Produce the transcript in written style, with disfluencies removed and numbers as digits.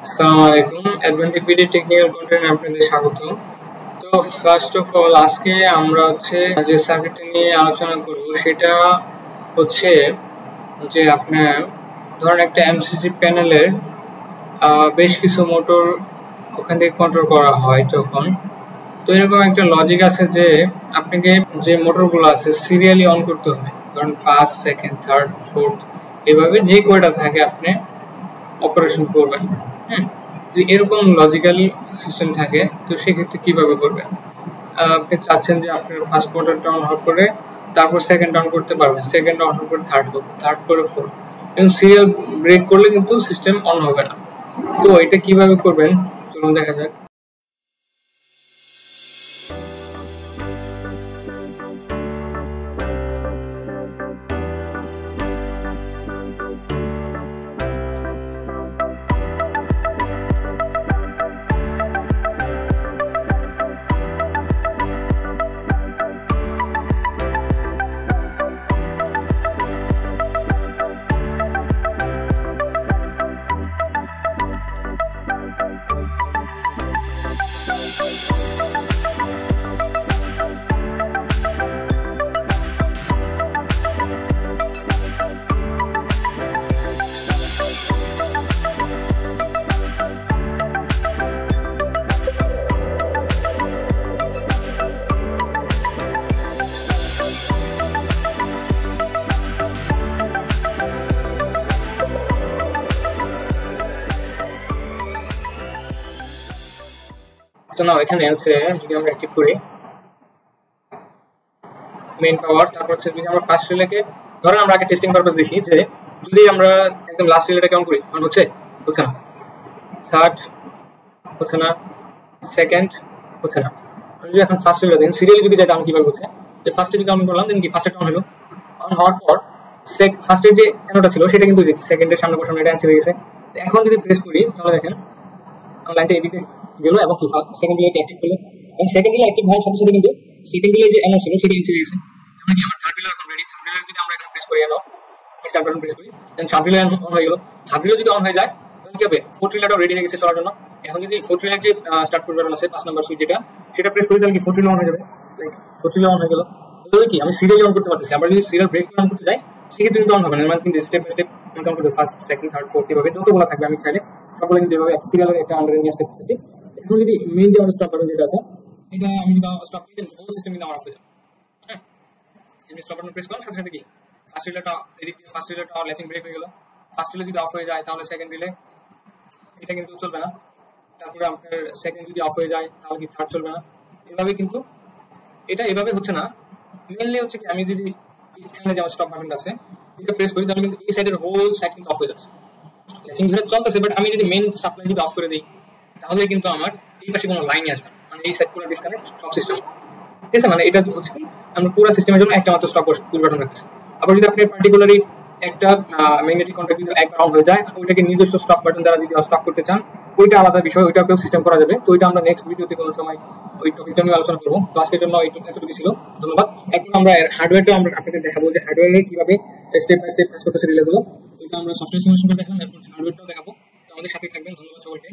আসসালামু আলাইকুম, advantage technical content আপনাদের স্বাগত। তো ফার্স্ট অফ অল আজকে আমরা যে সার্কিটটা নিয়ে আলোচনা করব সেটা হচ্ছে যে আপনার ধরেন একটা এমসিসি প্যানেলের বেশ কিছু মোটর ওখান থেকে কন্ট্রোল করা হয় তখন। তো এরকম একটা লজিক আছে যে আপনাকে যে মোটরগুলো আছে সিরিয়ালি অন করতে হবে, ধরেন ফার্স্ট, সেকেন্ড, থার্ড, ফোর্থ, এভাবে যে কয়টা থাকে আপনি অপারেশন করবেন। যদি এরকম লজিক্যাল সিস্টেম থাকে তো সেক্ষেত্রে কিভাবে করবেন? আপনি চাচ্ছেন যে আপনার ফার্স্ট মোটরটা অন হওয়ার পরে তারপর সেকেন্ড অন করতে পারবেন, সেকেন্ড অন হওয়ার পরে থার্ড করবেন, থার্ড করে ফোর্থ, এবং সিরিয়াল ব্রেক করলে কিন্তু সিস্টেম অন হবে না। তো এটা কিভাবে করবেন চলুন দেখা যাক। তো না, এখানে যদি আমরা অ্যাক্টিভ করি মেইন পাওয়ার, তারপর যদি আমরা ফার্স্ট রিলেকে ধরেন আমরা আগে টেস্টিং পারপাস দেখি যে যদি আমরা একদম লাস্ট রিলেটা কাউন্ট করি মানে হচ্ছে না, থার্ড হচ্ছে না, সেকেন্ড হচ্ছে না। যদি এখন ফার্স্ট রিলে দেখেন সিরিয়ালি যদি যাই তাহলে কিভাবে হচ্ছে যে ফার্স্টে যদি কাউন্ট করলাম দেন কি ফার্স্টে অন হলো, অন হওয়ার পর ফার্স্টের যে অ্যানোটা ছিল সেটা কিন্তু সেকেন্ডের সামনে বসানো, এটা অ্যান্সার হয়ে গেছে। এখন যদি প্রেস করি তাহলে দেখেন লাইনটা এদিকে গেল এবং কি সেকেন্ড রিলেটা অ্যাক্টিভ করলো, এবং সেকেন্ড রিলে অ্যাক্টিভ হওয়ার সাথে সাথে কিন্তু সেকেন্ড রিলে যে অ্যানো ছিল সেটা অ্যান্সার হয়ে গেছে। এখন কি আমার থার্ড রিলে এখন রেডি। থার্ড রিলে যদি আমরা এখন প্রেস করি অ্যানো স্টার্ট বাটন প্রেস করি দেন থার্ড রিলে অন হয়ে গেল। থার্ড রিলে যদি অন হয়ে যায় তখন কি হবে, ফোর্থ রিলেটাও রেডি হয়ে গেছে চলার জন্য। এখন যদি ফোর্থ রিলের যে স্টার্ট করতে বাটন আছে 5 নাম্বার সুইচ যেটা, সেটা প্রেস করি তাহলে কি ফোর্থ রিলে অন হয়ে যাবে। ফোর্থ রিলে অন হয়ে গেল। তাহলে কি আমি সিরিয়াল অন করতে পারতেছি। আমরা যদি সিরিয়াল ব্রেক অন করতে যাই সেক্ষেত্রে কিন্তু অন হবে না, মানে কিন্তু স্টেপ বাই স্টেপ কাউন্ট করতে ফার্স্ট, সেকেন্ড, থার্ড, ফোর্থ এভাবে যতগুলো থাকবে আমি চাইলে সবগুলো কিন্তু এভাবে সিরিয়ালের একটা আন্ডারে নিয়ে আসতে পারতেছি। এখন যদি মেইন যে আমার স্টপ বাটন যেটা আছে এটা আমি যদি স্টপ করি হোল সিস্টেম কিন্তু আমার অফ হয়ে যাবে। হ্যাঁ, আমি স্টপ বাটন প্রেস করলাম সাথে সাথে কি ফার্স্ট রিলেটা এদিক দিয়ে ফার্স্ট রিলেটা ল্যাচিং ব্রেক হয়ে গেল। ফার্স্ট রিলে যদি অফ হয়ে যায় তাহলে সেকেন্ড রিলে এটা কিন্তু চলবে না। তারপরে আপনার সেকেন্ড যদি অফ হয়ে যায় তাহলে কি থার্ড চলবে না। এভাবে কিন্তু এটা এভাবে হচ্ছে না। মেইনলি হচ্ছে কি আমি যদি এখানে যে আমার স্টপ বাটনটা আছে এটা প্রেস করি তাহলে কিন্তু এই সাইডের হোল সাইড কিন্তু অফ হয়ে যাচ্ছে, ল্যাচিং ধরে চলতেছে। বাট আমি যদি মেইন সাপ্লাই যদি অফ করে দিই তাহলে কিন্তু আমার এই পাশে কোনো লাইনই আসবে না, মানে এই সাইড পুরো ডিসকানেক্ট সব সিস্টেম। ঠিক আছে, মানে এটা হচ্ছে কি আমরা পুরো সিস্টেমের জন্য একটা মাত্র স্টপ পুশ বাটন রাখছি। আবার যদি আপনি পার্টিকুলারলি একটা ম্যাগনেটিক কন্ট্যাক্ট যদি একবার অন হয়ে যায় ওইটাকে নিজস্ব স্টপ বাটন দ্বারা যদি স্টপ করতে চান ওইটা আলাদা বিষয়, ওইটাকেও সিস্টেম করা যাবে। তো ওইটা আমরা নেক্সট ভিডিওতে কোনো সময় ওই টপিকটা নিয়ে আলোচনা করবো। তো আজকের জন্য এতটুকু ছিল, ধন্যবাদ। এখন আমরা হার্ডওয়্যারটা আমরা আপনাদের দেখাবো যে হার্ডওয়্যারে কিভাবে স্টেপ বাই স্টেপ কাজ করতেছে রিলেগুলো। ওইটা আমরা সফটওয়্যার সিমুলেশন করে দেখালাম, এরপর হার্ডওয়্যারটাও দেখাবো। তো আমাদের সাথে থাকবেন, ধন্যবাদ সবাইকে।